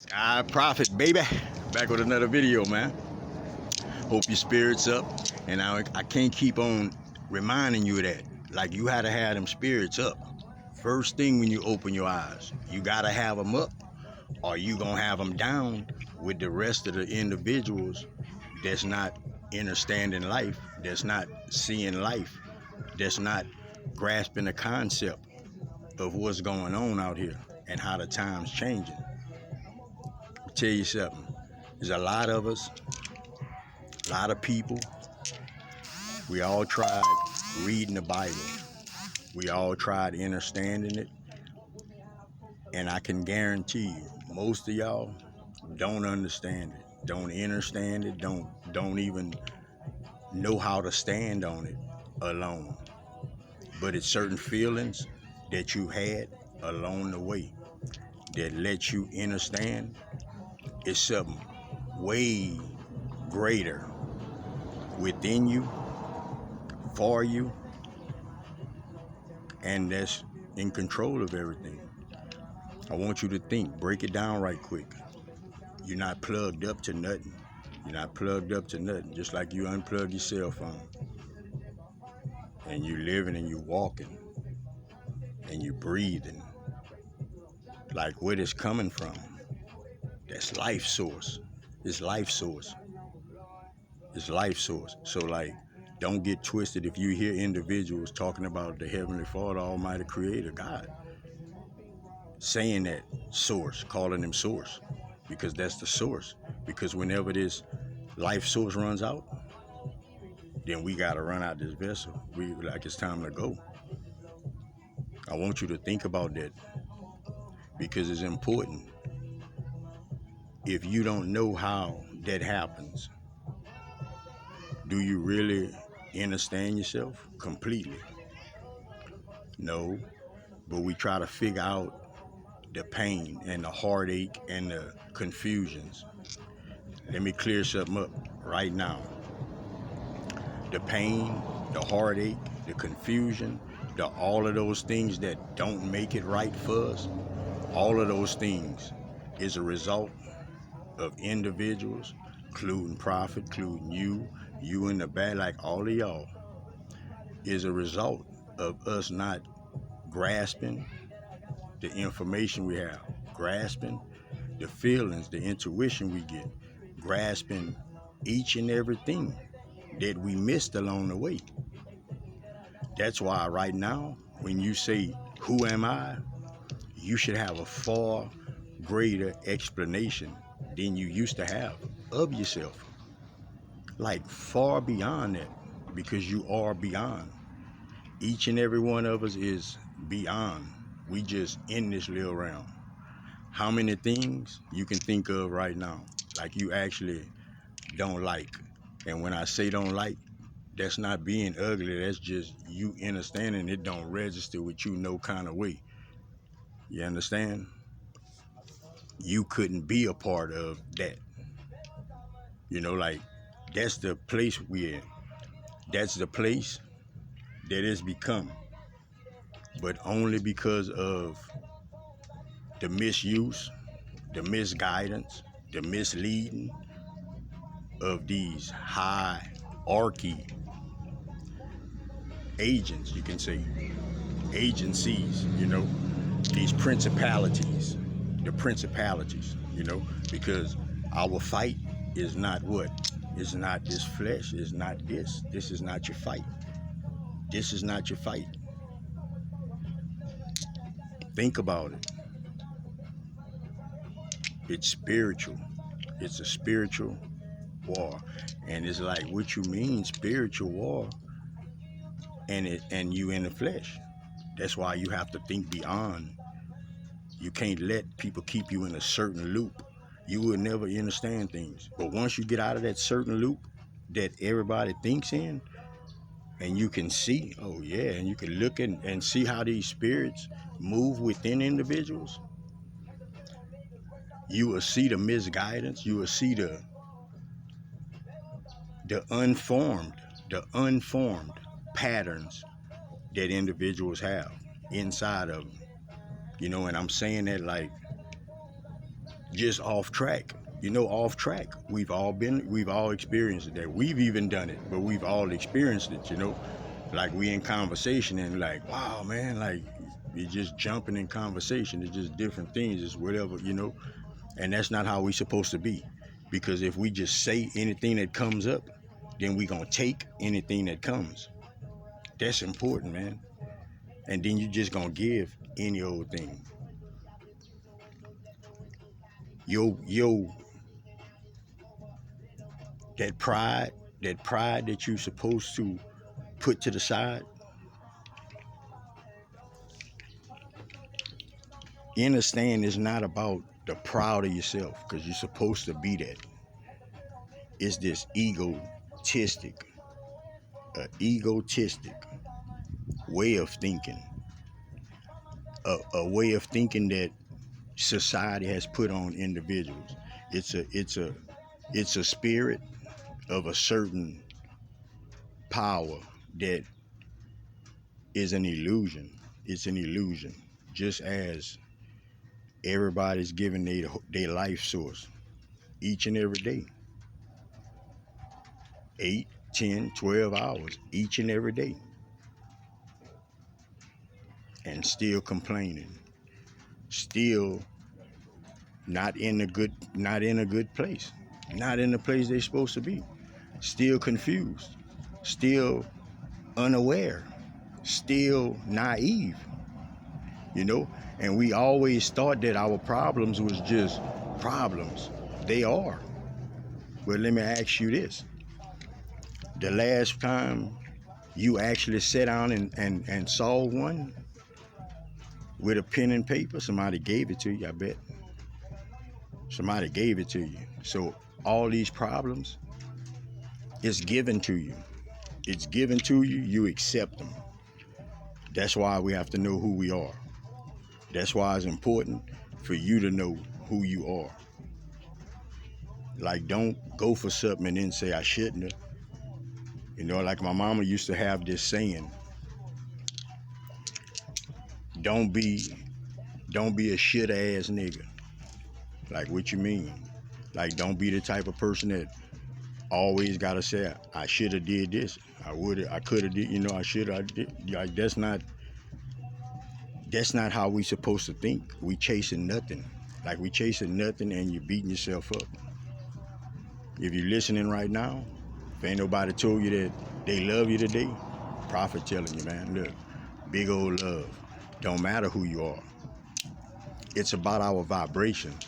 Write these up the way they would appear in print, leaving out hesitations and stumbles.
Prophet, baby. Back with another video, man. Hope your spirits up. And I can't keep on reminding you of that. Like, you had to have them spirits up. First thing when you open your eyes, you got to have them up, or you going to have them down with the rest of the individuals that's not understanding life, that's not seeing life, that's not grasping the concept of what's going on out here and how the time's changing. I'll tell you something. There's a lot of us, a lot of people. We all tried reading the Bible. We all tried understanding it. And I can guarantee you, most of y'all don't understand it, don't understand it, don't even know how to stand on it alone. But it's certain feelings that you had along the way that let you understand it's something way greater within you, for you, and that's in control of everything. I want you to think, break it down right quick. You're not plugged up to nothing. You're not plugged up to nothing. Just like you unplug your cell phone and you living and you walking and you breathing. Like, where it's coming from, that's life source. It's life source. It's life source. So, like, don't get twisted if you hear individuals talking about the Heavenly Father, Almighty Creator, God, saying that source, calling him source, because that's the source. Because whenever this life source runs out, then we got to run out this vessel. It's time to go. I want you to think about that because it's important. If you don't know how that happens, do you really understand yourself completely? No, but we try to figure out the pain and the heartache and the confusions. Let me clear something up right now. The pain, the heartache, the confusion, all of those things that don't make it right for us, all of those things is a result of individuals, including Prophet, including you in the back, like all of y'all, is a result of us not grasping the information we have, grasping the feelings, the intuition we get, grasping each and everything that we missed along the way. That's why right now, when you say, who am I? You should have a far greater explanation than you used to have of yourself. Like, far beyond that, because you are beyond. Each and every one of us is beyond. We just in this little realm. How many things you can think of right now, like, you actually don't like? And when I say don't like, that's not being ugly. That's just you understanding it don't register with you no kind of way. You understand? You couldn't be a part of that. Like, that's the place we're in. That's the place that it's become. But only because of the misuse, the misguidance, the misleading of these hierarchy agents, you can say, agencies, these principalities, the principalities, because our fight is not what? It's not this flesh, it's not this. This is not your fight. This is not your fight. Think about it. It's spiritual. It's a spiritual war. And it's like, what you mean spiritual war, and you in the flesh. That's why you have to think beyond. You can't let people keep you in a certain loop. You will never understand things. But once you get out of that certain loop that everybody thinks in, and you can see, oh yeah, and you can look and see how these spirits move within individuals, you will see the misguidance, you will see the unformed patterns that individuals have inside of them. And I'm saying that, like, just off track. Off track. We've all experienced that. We've even done it, but we've all experienced it. Like we in conversation and like, wow, man, like you're just jumping in conversation. It's just different things. It's whatever. And that's not how we supposed to be. Because if we just say anything that comes up, then we gonna take anything that comes. That's important, man. And then you just gonna give any old thing. Yo, that pride that you supposed to put to the side, understand it's not about the proud of yourself, because you're supposed to be that. It's this egotistic way of thinking, a way of thinking that society has put on individuals. It's a spirit of a certain power that is an illusion. It's an illusion. Just as everybody's giving their life source each and every day, 8, 10, 12 hours each and every day, and still complaining, still not in a good place, not in the place they're supposed to be, still confused, still unaware, still naive, and we always thought that our problems was just problems. They are. But let me ask you this: the last time you actually sat down and solved one with a pen and paper, somebody gave it to you, I bet. Somebody gave it to you. So all these problems, it's given to you. It's given to you, you accept them. That's why we have to know who we are. That's why it's important for you to know who you are. Like, don't go for something and then say, I shouldn't have. Like my mama used to have this saying, don't be a shit ass nigga. Like, what you mean? Like, don't be the type of person that always gotta say, I should have did this, I could have did, I should have did. Like, that's not how we supposed to think. We chasing nothing. Like, we chasing nothing and you're beating yourself up. If you're listening right now, if ain't nobody told you that they love you today, Prophet telling you, man, look, big old love. Don't matter who you are. It's about our vibrations.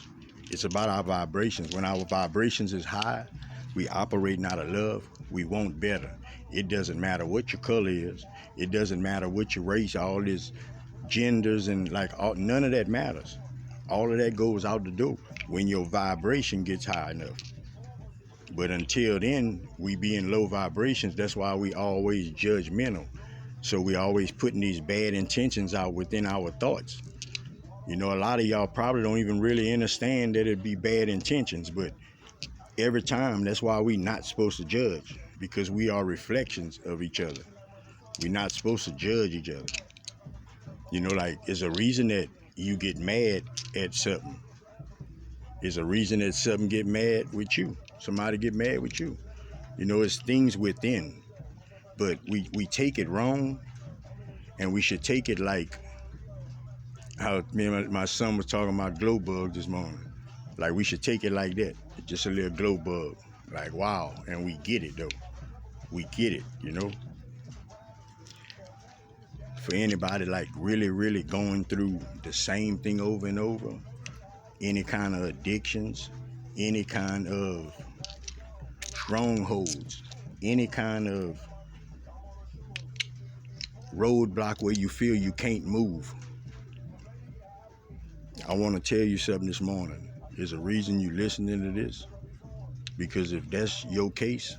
It's about our vibrations. When our vibrations is high, we operating out of love. We want better. It doesn't matter what your color is. It doesn't matter what your race, all this genders and none of that matters. All of that goes out the door when your vibration gets high enough. But until then, we be in low vibrations. That's why we always judgmental. So we always putting these bad intentions out within our thoughts. A lot of y'all probably don't even really understand that it'd be bad intentions, but every time, that's why we not supposed to judge, because we are reflections of each other. We're not supposed to judge each other. Like, there's a reason that you get mad at something. There's a reason that something get mad with you. Somebody get mad with you. It's things within. But we take it wrong, and we should take it like how me and my son was talking about glow bug this morning. Like, we should take it like that. Just a little glow bug. Like, wow. And we get it, though. We get it, For anybody, like, really, really going through the same thing over and over, any kind of addictions, any kind of strongholds, any kind of roadblock where you feel you can't move, I want to tell you something this morning. There's a reason you're listening to this. Because if that's your case,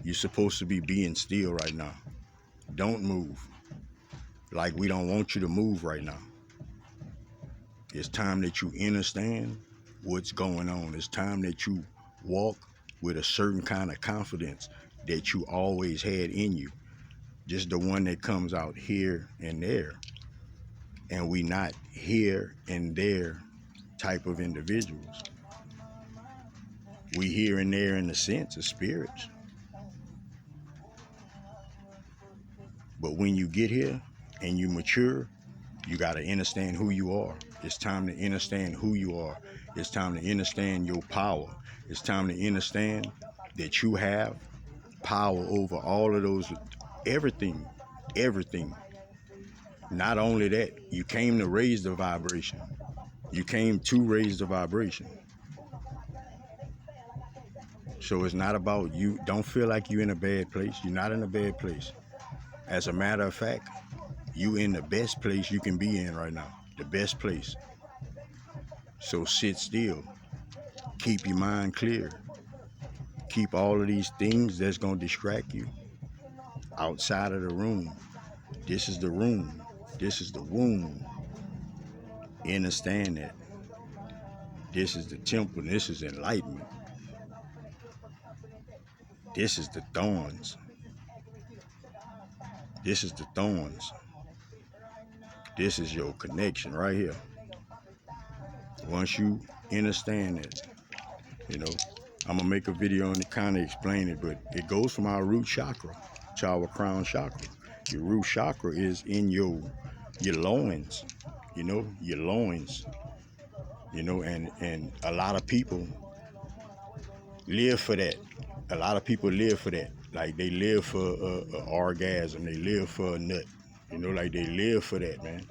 you're supposed to be being still right now. Don't move. Like, we don't want you to move right now. It's time that you understand what's going on. It's time that you walk with a certain kind of confidence that you always had in you. Just the one that comes out here and there. And we not here and there type of individuals. We here and there in the sense of spirits. But when you get here and you mature, you got to understand who you are. It's time to understand who you are. It's time to understand your power. It's time to understand that you have power over all of those, everything, everything. Not only that, you came to raise the vibration. You came to raise the vibration. So it's not about you. Don't feel like you're in a bad place. You're not in a bad place. As a matter of fact, you in the best place you can be in right now. The best place. So sit still. Keep your mind clear. Keep all of these things that's going to distract you outside of the room. This is the room. This is the womb. Understand that. This is the temple. This is enlightenment. This is the thorns. This is the thorns. This is your connection right here. Once you understand that, you know, I'm going to make a video and kind of explain it, but it goes from our root chakra to our crown chakra. Your root chakra is in your loins, you know, your loins, you know, and a lot of people live for that. A lot of people live for that. Like they live for a orgasm. They live for a nut. You know, like they live for that, man.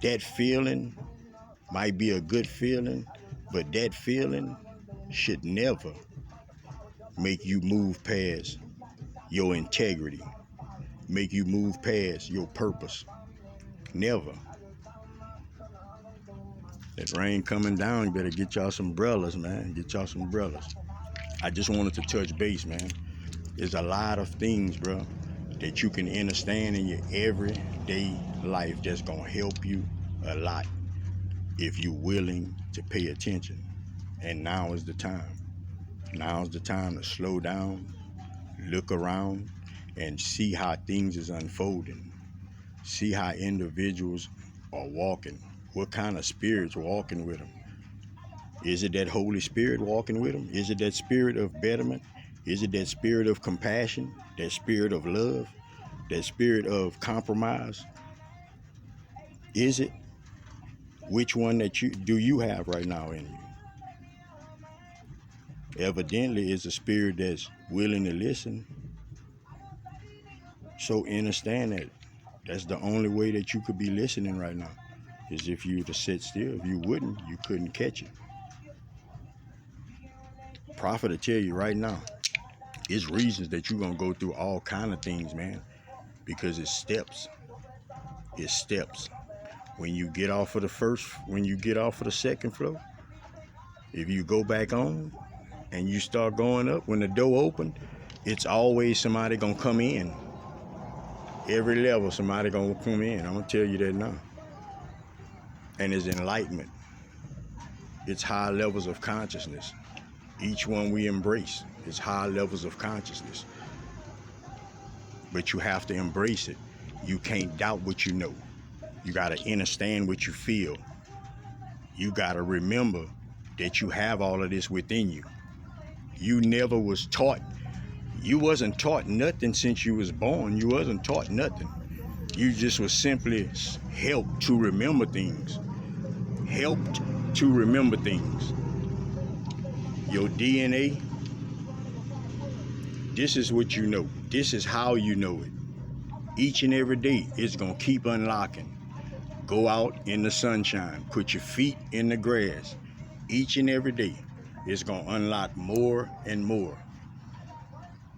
That feeling might be a good feeling, but that feeling should never make you move past your integrity, make you move past your purpose. Never. That rain coming down, you better get y'all some umbrellas, man. Get y'all some umbrellas. I just wanted to touch base, man. There's a lot of things, bro, that you can understand in your everyday life that's gonna help you a lot if you're willing to pay attention. And now is the time. Now is the time to slow down, look around, and see how things is unfolding. See how individuals are walking. What kind of spirits walking with them? Is it that Holy Spirit walking with them? Is it that spirit of betterment? Is it that spirit of compassion? That spirit of love? That spirit of compromise? Is it? Which one that you have right now in you? Evidently, it's a spirit that's willing to listen. So understand that. That's the only way that you could be listening right now, is if you were to sit still. If you wouldn't, you couldn't catch it. Prophet will tell you right now, it's reasons that you're going to go through all kind of things, man, because it's steps. It's steps. When you get off of the second floor, if you go back on and you start going up, when the door opened, it's always somebody going to come in. Every level, somebody going to come in. I'm going to tell you that now. And it's enlightenment. It's high levels of consciousness. Each one we embrace is high levels of consciousness. But you have to embrace it. You can't doubt what you know. You got to understand what you feel. You got to remember that you have all of this within you. You never was taught. You wasn't taught nothing since you was born. You wasn't taught nothing. You just was simply helped to remember things. Helped to remember things. Your DNA, this is what you know. This is how you know it. Each and every day, it's going to keep unlocking. Go out in the sunshine. Put your feet in the grass. Each and every day, it's going to unlock more and more.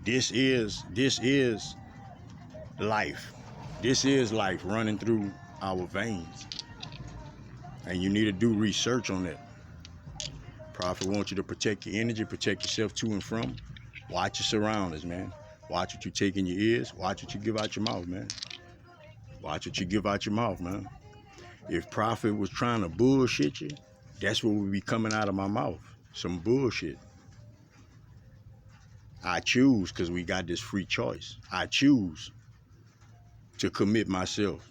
This is life. This is life running through our veins. And you need to do research on that. Prophet wants you to protect your energy, protect yourself to and from. Watch your surroundings, man. Watch what you take in your ears. Watch what you give out your mouth, man. Watch what you give out your mouth, man. If Prophet was trying to bullshit you, that's what would be coming out of my mouth. Some bullshit. I choose, because we got this free choice. I choose to commit myself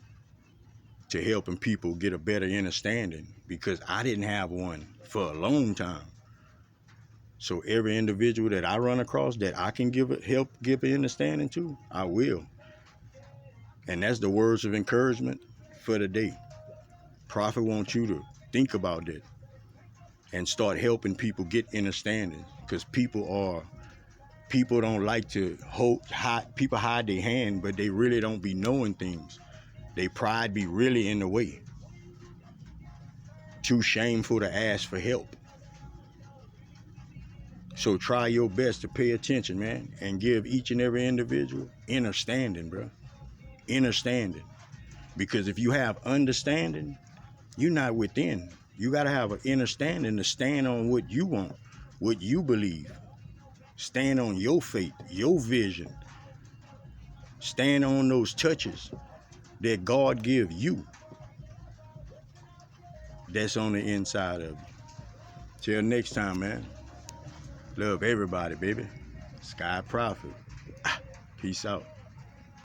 to helping people get a better understanding, because I didn't have one for a long time. So every individual that I run across that I can help give an understanding to, I will. And that's the words of encouragement for the day. Prophet wants you to think about that and start helping people get understanding, because people don't like to hide. People hide their hand, but they really don't be knowing things. They pride be really in the way. Too shameful to ask for help. So try your best to pay attention, man, and give each and every individual understanding, bro. Understanding. Because if you have understanding, you're not within. You got to have an understanding to stand on what you want, what you believe. Stand on your faith, your vision. Stand on those touches that God give you. That's on the inside of you. Till next time, man. Love everybody, baby. Sky Prophet. Peace out.